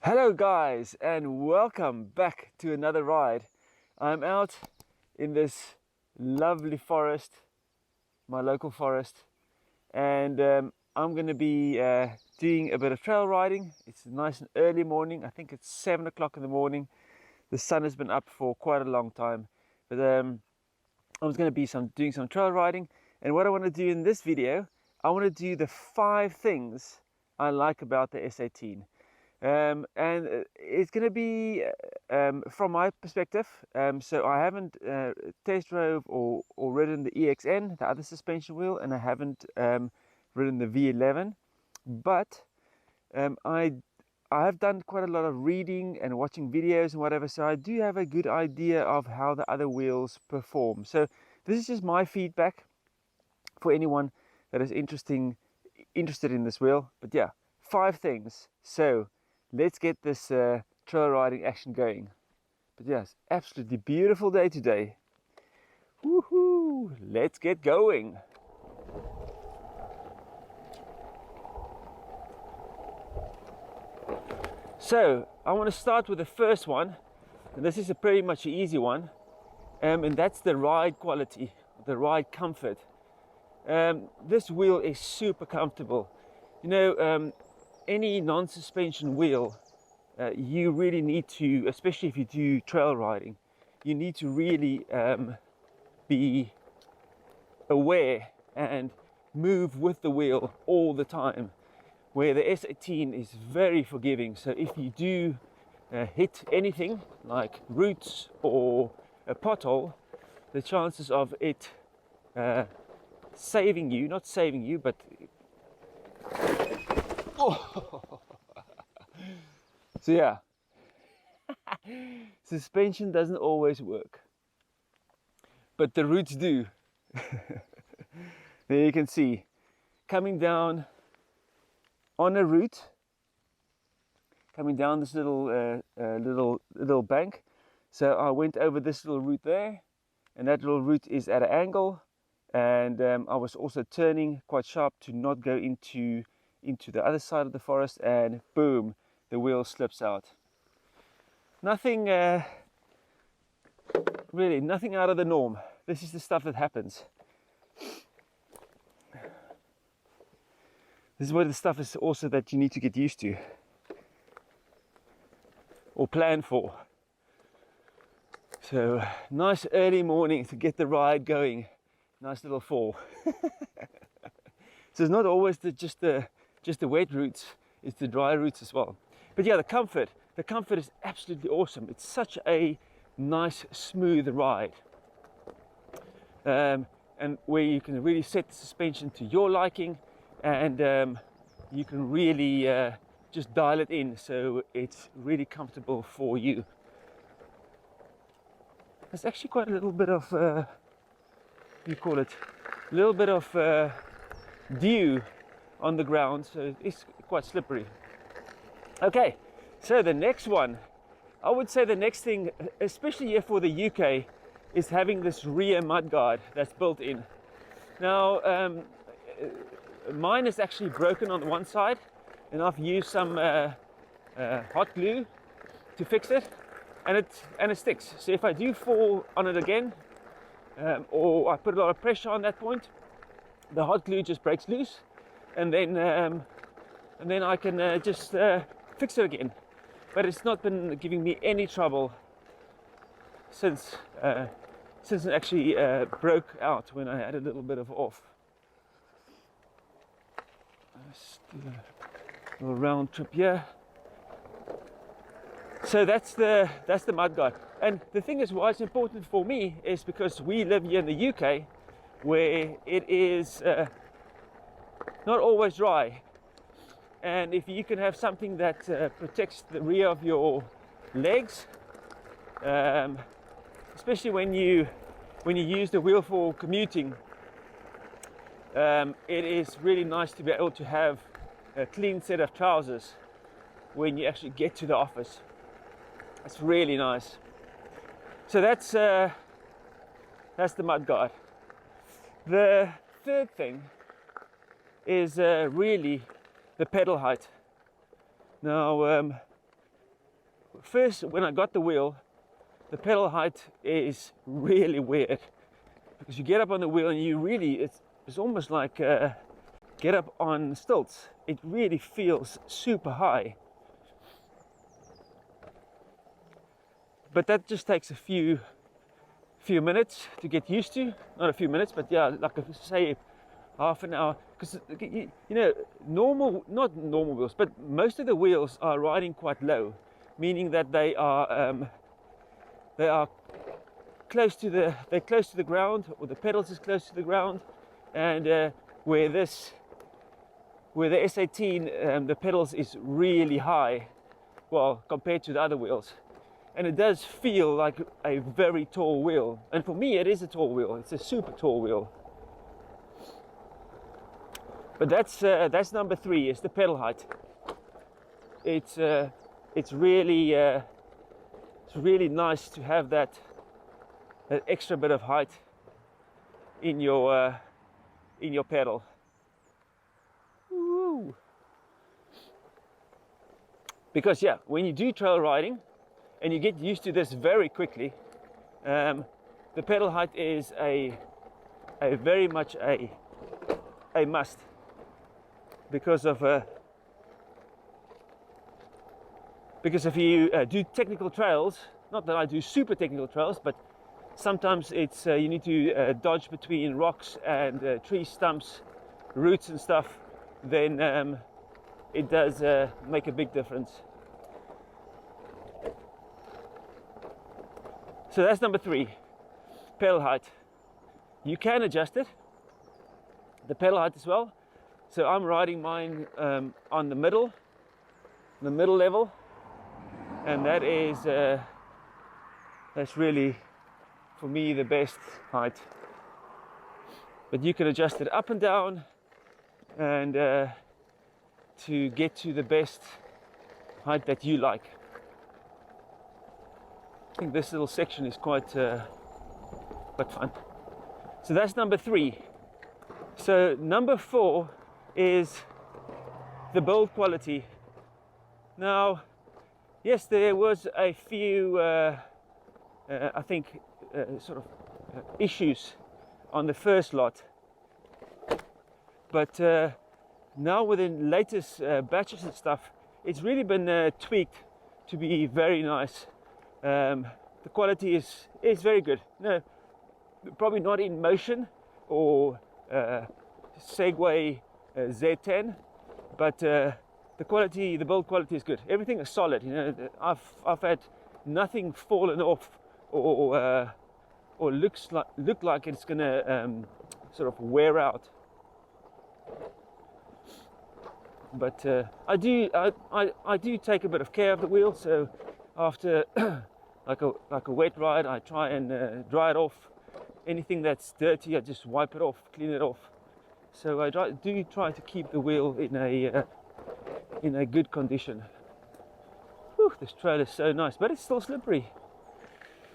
Hello guys, and welcome back to another ride. I'm out in this lovely forest, my local forest, and I'm going to be doing a bit of trail riding. It's nice and early morning. I think it's 7 o'clock in the morning. The sun has been up for quite a long time, but I was going to be doing some trail riding. And what I want to do in this video, I want to do the 5 things I like about the S18. And it's going to be from my perspective. So I haven't test drove or ridden the EXN, the other suspension wheel, and I haven't ridden the V11. But I have done quite a lot of reading and watching videos and whatever, so I do have a good idea of how the other wheels perform. So this is just my feedback for anyone that is interested in this wheel. But yeah, 5 things. So let's get this trail riding action going. But yes, absolutely beautiful day today. Woohoo! Let's get going. So I want to start with the first one, and this is a pretty much an easy one, and that's the ride quality, the ride comfort. This wheel is super comfortable. You know, any non-suspension wheel, you really need to, especially if you do trail riding, you need to really be aware and move with the wheel all the time, where the S18 is very forgiving. So if you do hit anything like roots or a pothole, the chances of it saving you, not saving you, but so yeah, suspension doesn't always work, but the roots do. There you can see, coming down on a root, coming down this little bank. So I went over this little root there, and that little root is at an angle, and I was also turning quite sharp to not go into the other side of the forest, and boom, the wheel slips out. Nothing really, nothing out of the norm. This is the stuff that happens. This is where the stuff is also that you need to get used to or plan for. So nice early morning to get the ride going. Nice little fall. So it's not always just the wet roots, it's the dry roots as well. But yeah, the comfort is absolutely awesome. It's such a nice, smooth ride. And where you can really set the suspension to your liking, and you can really just dial it in so it's really comfortable for you. There's actually quite a little bit of, what do you call it? A little bit of dew on the ground, so it's quite slippery. Okay, so the next one, I would say the next thing, especially here for the UK, is having this rear mudguard that's built in. Now, mine is actually broken on one side, and I've used some hot glue to fix it, and it sticks. So if I do fall on it again, or I put a lot of pressure on that point, the hot glue just breaks loose, and then I can just fix it again. But it's not been giving me any trouble since it actually broke out when I had a little bit of off. Let's do a little round trip here. So that's the mudguard. And the thing is, why it's important for me is because we live here in the UK, where it is not always dry. And if you can have something that protects the rear of your legs, especially when you use the wheel for commuting, it is really nice to be able to have a clean set of trousers when you actually get to the office. It's really nice. So that's the mudguard. The third thing is really the pedal height. Now, first, when I got the wheel, the pedal height is really weird, because you get up on the wheel and you really, it's almost like get up on stilts. It really feels super high. But that just takes a few minutes to get used to. Not a few minutes, but yeah, like say half an hour. Because you know, not normal wheels, but most of the wheels are riding quite low, meaning that they are close to the ground, or the pedals is close to the ground, and where the S18 the pedals is really high, well, compared to the other wheels. And it does feel like a very tall wheel. And for me, it is a tall wheel. It's a super tall wheel. But that's number 3, is the pedal height. It's really nice to have that extra bit of height in your pedal. Woo. Because yeah, when you do trail riding, and you get used to this very quickly, the pedal height is a very much a must, because if you do technical trails, not that I do super technical trails, but sometimes it's you need to dodge between rocks and tree stumps, roots and stuff, then it does make a big difference. So that's number 3, pedal height. You can adjust it, the pedal height as well. So I'm riding mine on the middle level, and that is that's really, for me, the best height. But you can adjust it up and down, and to get to the best height that you like. I think this little section is quite fun. So that's number 3. So number 4 is the build quality. Now, yes, there was a few, I think, sort of issues on the first lot, but now with the latest batches and stuff, it's really been tweaked to be very nice. The quality is very good. No, probably not in Motion or Segway Z10, but the build quality is good. Everything is solid. You know, I've had nothing fallen off or look like it's gonna sort of wear out. But I do take a bit of care of the wheel. So after like a wet ride, I try and dry it off. Anything that's dirty, I just wipe it off, clean it off. So I do try to keep the wheel in a good condition. Whew, this trail is so nice, but it's still slippery.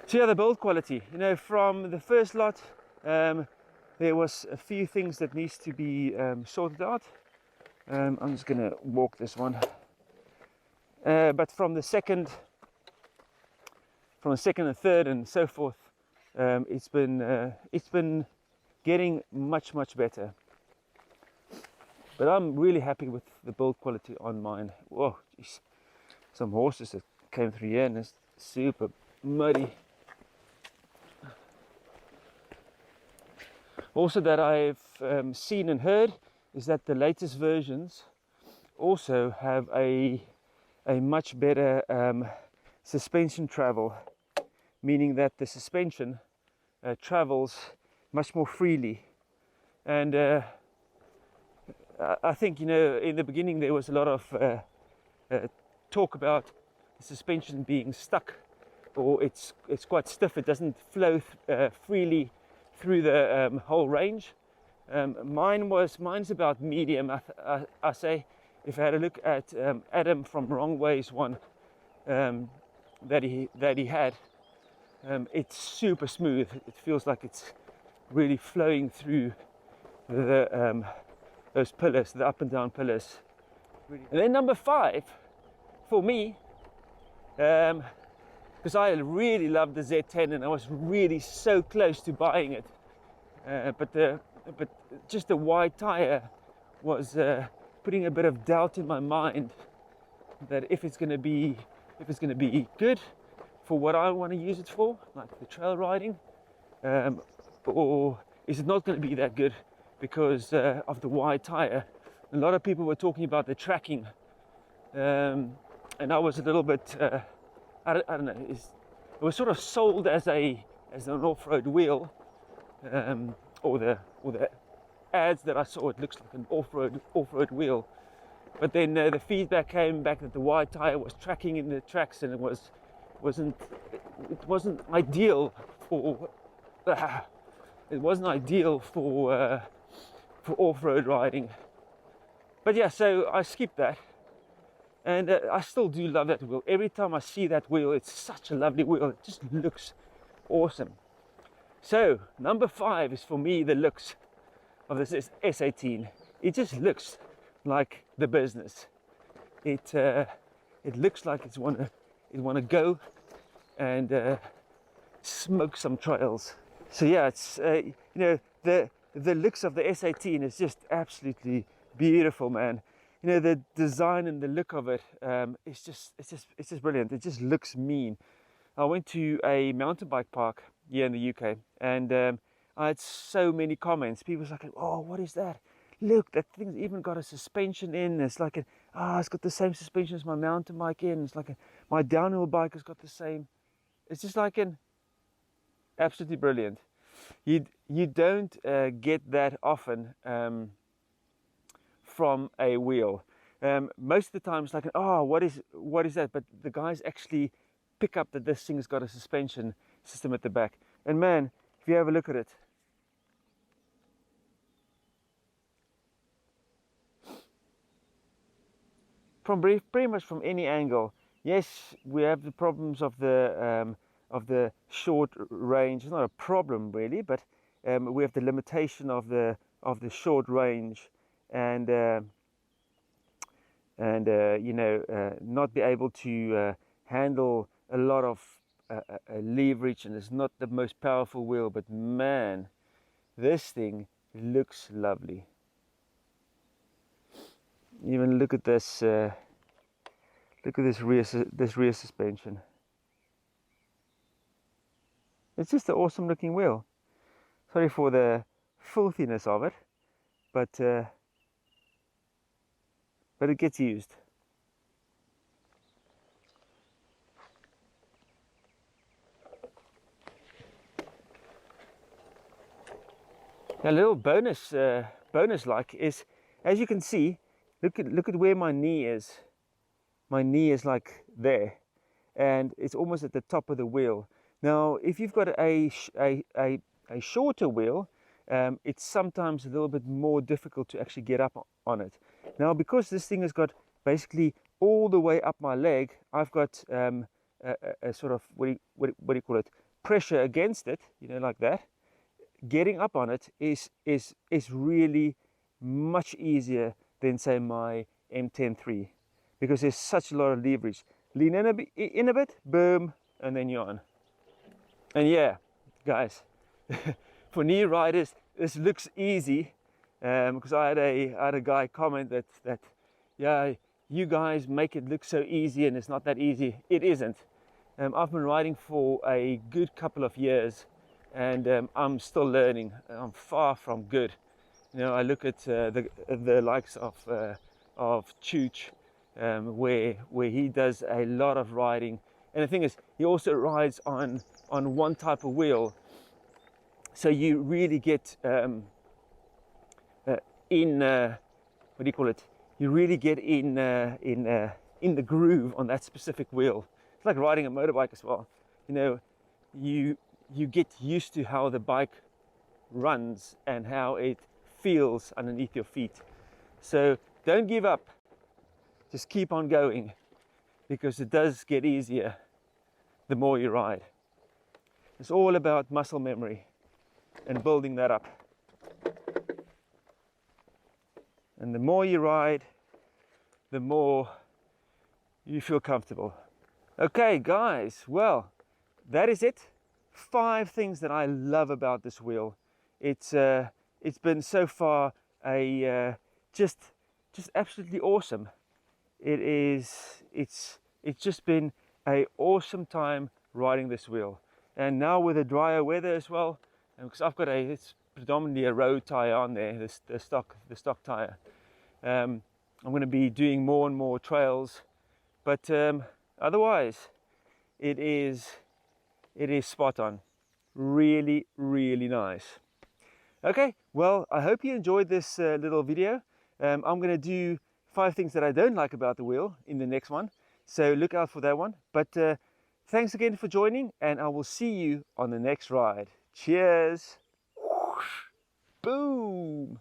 So yeah, the build quality. You know, from the first lot, there was a few things that needs to be sorted out. I'm just gonna walk this one. But from the second and third and so forth, it's been getting much better. But I'm really happy with the build quality on mine. Whoa, geez. Some horses that came through here and it's super muddy. Also, that I've seen and heard is that the latest versions also have a much better suspension travel, meaning that the suspension travels much more freely. And I think, you know, in the beginning there was a lot of talk about the suspension being stuck, or it's quite stiff. It doesn't flow freely through the whole range. Mine's about medium. I say, if I had a look at Adam from Wrong Ways one that he had, it's super smooth. It feels like it's really flowing through the those pillars, the up and down pillars. And then number 5 for me because I really loved the Z10 and I was really so close to buying it, but just the wide tire was putting a bit of doubt in my mind that if it's going to be good for what I want to use it for, like the trail riding, or is it not going to be that good because of the wide tire. A lot of people were talking about the tracking, and I was a little bit I don't know, it was sort of sold as an off-road wheel, or the ads that I saw, it looks like an off-road wheel. But then the feedback came back that the wide tire was tracking in the tracks, and it wasn't ideal for off-road riding. But yeah, so I skipped that, and I still do love that wheel. Every time I see that wheel, it's such a lovely wheel. It just looks awesome. So number 5 is for me the looks of this S18. It just looks like the business. It looks like it wanna go and smoke some trails. So yeah, it's the looks of the S18 is just absolutely beautiful, man. You know, the design and the look of it, it's just brilliant. It just looks mean. I went to a mountain bike park here in the UK, and I had so many comments. People was like, "Oh, what is that? Look, that thing's even got a suspension in. It's like it's got the same suspension as my mountain bike in. It's like my downhill bike has got the same." It's just like absolutely brilliant. You don't get that often from a wheel. Most of the time it's like, "Oh, what is that?" But the guys actually pick up that this thing's got a suspension system at the back. And man, if you have a look at it, from pretty much from any angle. Yes, we have the problems of the short range. It's not a problem really, but we have the limitation of the short range, and not be able to handle a lot of leverage, and it's not the most powerful wheel. But man, this thing looks lovely. Even look at this. Look at this rear suspension. It's just an awesome looking wheel. Sorry for the filthiness of it, but it gets used. A little bonus like is, as you can see, look at where my knee is. My knee is like there, and it's almost at the top of the wheel. Now, if you've got a shorter wheel, it's sometimes a little bit more difficult to actually get up on it. Now, because this thing has got basically all the way up my leg, I've got a sort of what do you call it? Pressure against it, like that. Getting up on it is really much easier than, say, my M10-3, because there's such a lot of leverage. Lean in a bit, boom, and then you're on. And yeah, guys, for new riders, this looks easy, because I had a guy comment that yeah, you guys make it look so easy, and it's not that easy. It isn't. I've been riding for a good couple of years, and I'm still learning. I'm far from good. I look at the likes of Chooch, where he does a lot of riding, and the thing is, he also rides on one type of wheel, so you really get in what do you call it? You really get in the groove on that specific wheel. It's like riding a motorbike as well. You get used to how the bike runs and how it feels underneath your feet. So don't give up. Just keep on going, because it does get easier the more you ride. It's all about muscle memory and building that up. And the more you ride, the more you feel comfortable. Okay guys, well, that is it. 5 things that I love about this wheel. It's been so far a just absolutely awesome. It's just been a awesome time riding this wheel. And now with the drier weather as well, because I've got it's predominantly a road tire on there, the stock tire. I'm going to be doing more and more trails, but otherwise it is spot on. Really nice. Okay, well, I hope you enjoyed this little video. I'm going to do 5 things that I don't like about the wheel in the next one, so look out for that one. But thanks again for joining, and I will see you on the next ride. Cheers. Boom.